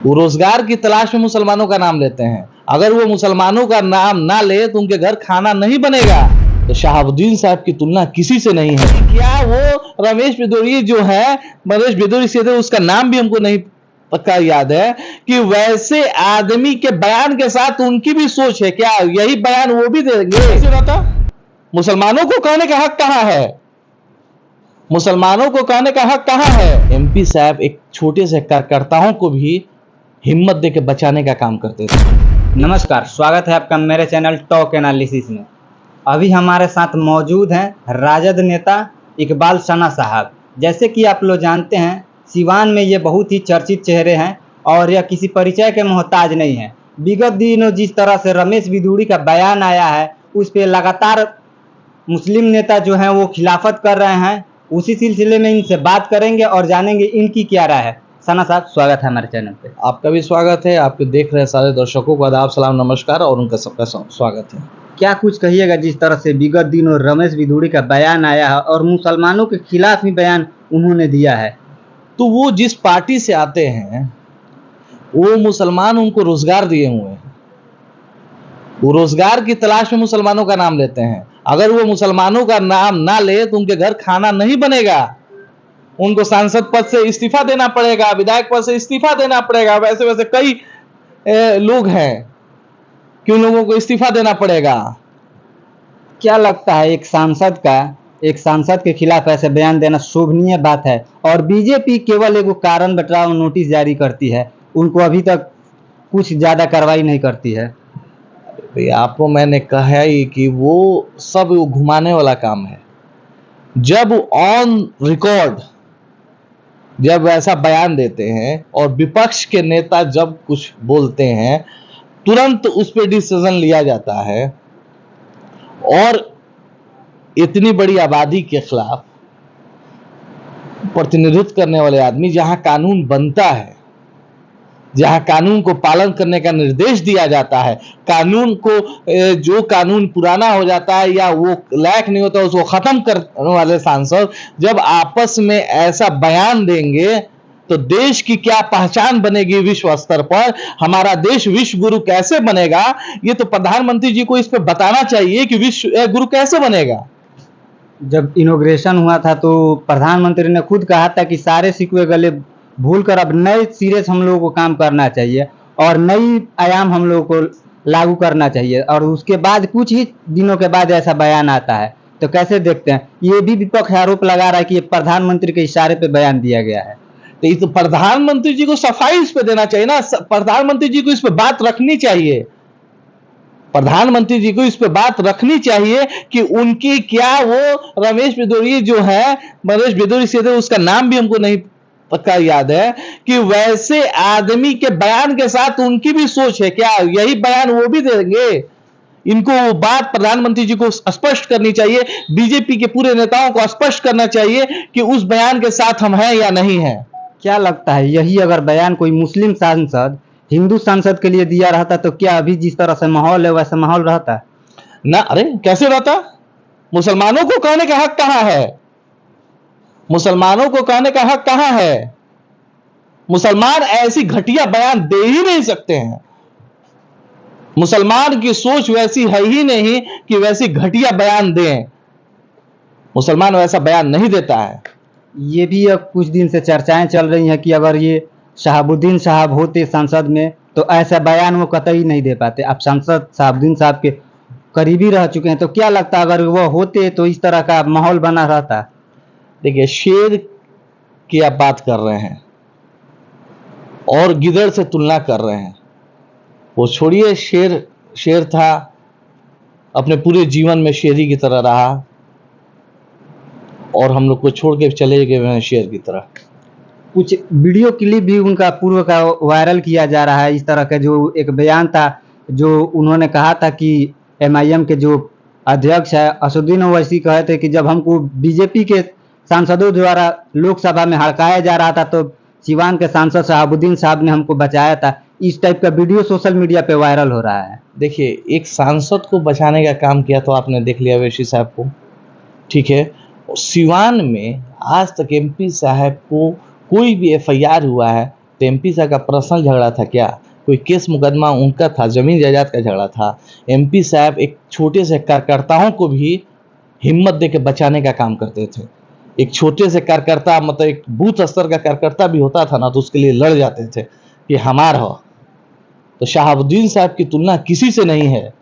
वो रोजगार की तलाश में मुसलमानों का नाम लेते हैं। अगर वो मुसलमानों का नाम ना ले तो उनके घर खाना नहीं बनेगा। तो शहाबुद्दीन साहब की तुलना किसी से नहीं है। क्या वो रमेश बिदुरी जो है, मनीष बिदुरी से थे, उसका नाम भी हमको नहीं पक्का याद है कि वैसे आदमी के बयान के साथ उनकी भी सोच है क्या यही बयान वो भी देंगे? मुसलमानों को कहने का हक कहां है? मुसलमानों को कहने का हक कहां है? एमपी साहब एक छोटे से कार्यकर्ताओं को भी हिम्मत देकर बचाने का काम करते थे। नमस्कार, स्वागत है आपका मेरे चैनल टॉक एनालिसिस में। अभी हमारे साथ मौजूद हैं राजद नेता इकबाल सना साहब। जैसे कि आप लोग जानते हैं, सिवान में ये बहुत ही चर्चित चेहरे हैं और यह किसी परिचय के मोहताज नहीं है। विगत दिनों जिस तरह से रमेश बिदुरी का बयान आया है, उस पर लगातार मुस्लिम नेता जो हैं वो खिलाफत कर रहे हैं। उसी सिलसिले में इनसे बात करेंगे और जानेंगे इनकी क्या राय है। सना साहब, स्वागत है हमारे चैनल पे। आपका भी स्वागत है। आपके देख रहे सारे दर्शकों को आदाब, सलाम, नमस्कार और उनका सबका स्वागत है। क्या कुछ कहिएगा जिस तरह से विगत दिनों रमेश बिदुरी का बयान आया है और मुसलमानों के खिलाफ ही बयान उन्होंने दिया है? तो वो जिस पार्टी से आते हैं वो मुसलमान उनको रोजगार दिए हुए हैं। वो रोजगार की तलाश में मुसलमानों का नाम लेते हैं। अगर वो मुसलमानों का नाम ना ले तो उनके घर खाना नहीं बनेगा। उनको सांसद पद से इस्तीफा देना पड़ेगा, विधायक पद से इस्तीफा देना पड़ेगा। वैसे वैसे कई लोग हैं कि उन लोगों को इस्तीफा देना पड़ेगा। क्या लगता है एक सांसद के खिलाफ ऐसे बयान देना शोभनीय बात है? और बीजेपी केवल एक कारण बताओ नोटिस जारी करती है, उनको अभी तक कुछ ज्यादा कार्रवाई नहीं करती है। आपको मैंने कहा ही कि वो सब घुमाने वाला काम है। जब ऑन रिकॉर्ड जब ऐसा बयान देते हैं और विपक्ष के नेता जब कुछ बोलते हैं तुरंत उस पर डिसीजन लिया जाता है। और इतनी बड़ी आबादी के खिलाफ प्रतिनिधित्व करने वाले आदमी, जहां कानून बनता है, जहां कानून को पालन करने का निर्देश दिया जाता है, कानून को जो कानून पुराना हो जाता है या वो लायक नहीं होता उसको खत्म करने वाले सांसद जब आपस में ऐसा बयान देंगे तो देश की क्या पहचान बनेगी विश्व स्तर पर? हमारा देश विश्व गुरु कैसे बनेगा? ये तो प्रधानमंत्री जी को इस पे बताना चाहिए कि विश्व गुरु कैसे बनेगा। जब इनॉग्रेशन हुआ था तो प्रधानमंत्री ने खुद कहा था कि सारे सिक्के गले भूलकर अब नए सिरे से हम लोगों को काम करना चाहिए और नई आयाम हम लोगों को लागू करना चाहिए। और उसके बाद कुछ ही दिनों के बाद ऐसा बयान आता है, तो कैसे देखते हैं? ये भी विपक्ष आरोप लगा रहा है कि ये प्रधानमंत्री के इशारे पे बयान दिया गया है। तो ये तो प्रधानमंत्री जी को सफाई इस पे देना चाहिए ना। प्रधानमंत्री जी को इस पे बात रखनी चाहिए। प्रधानमंत्री जी को इस पे बात रखनी चाहिए कि उनकी क्या वो रमेश बिदुरी जो है, मनीष बिदुरी से थे, उसका नाम भी हमको नहीं पक्का याद है कि वैसे आदमी के बयान के साथ उनकी भी सोच है क्या यही बयान वो भी देंगे? इनको वो बात प्रधानमंत्री जी को स्पष्ट करनी चाहिए। बीजेपी के पूरे नेताओं को स्पष्ट करना चाहिए कि उस बयान के साथ हम हैं या नहीं हैं। क्या लगता है यही अगर बयान कोई मुस्लिम सांसद हिंदू सांसद के लिए दिया रहता तो क्या अभी जिस तरह से माहौल है वैसा माहौल रहता ना? अरे कैसे रहता? मुसलमानों को कहने का हक कहां है? मुसलमानों को कहने का हक कहां है? मुसलमान ऐसी घटिया बयान दे ही नहीं सकते हैं। मुसलमान की सोच वैसी है ही नहीं कि वैसी घटिया बयान दें। मुसलमान वैसा बयान नहीं देता है। ये भी अब कुछ दिन से चर्चाएं चल रही हैं कि अगर ये शहाबुद्दीन साहब होते संसद में तो ऐसा बयान वो कतई नहीं दे पाते। अब सांसद शहाबुद्दीन साहब के करीबी रह चुके हैं, तो क्या लगता है अगर वो होते तो इस तरह का माहौल बना रहता? देखिए, शेर की आप बात कर रहे हैं और गिदड़ से तुलना कर रहे हैं। वो छोड़िए, शेर था, अपने पूरे जीवन में शेरी की तरह रहा और हम लोग को छोड़ के चले गए शेर की तरह। कुछ वीडियो क्लिप भी उनका पूर्व का वायरल किया जा रहा है। इस तरह का जो एक बयान था जो उन्होंने कहा था कि एमआईएम के जो अध्यक्ष है असदुद्दीन ओवैसी कहे थे कि जब हमको बीजेपी के सांसदों द्वारा लोकसभा में हड़काया जा रहा था तो सिवान के सांसद शहाबुद्दीन साहब ने हमको बचाया था। इस टाइप का वीडियो सोशल मीडिया पे वायरल हो रहा है। देखिए, एक सांसद को बचाने का काम किया तो आपने देख लिया ओवैसी साहब को, ठीक है। सिवान में आज तक एमपी साहब को कोई भी एफआईआर हुआ है तो एमपी साहब का पर्सनल झगड़ा था क्या? कोई केस मुकदमा उनका था, जमीन जायदाद का झगड़ा था? एमपी साहब एक छोटे से कार्यकर्ताओं को भी हिम्मत दे के बचाने का काम करते थे। एक छोटे से कार्यकर्ता, मतलब एक बूथ स्तर का कार्यकर्ता भी होता था ना, तो उसके लिए लड़ जाते थे कि हमार हो। तो शहाबुद्दीन साहब की तुलना किसी से नहीं है।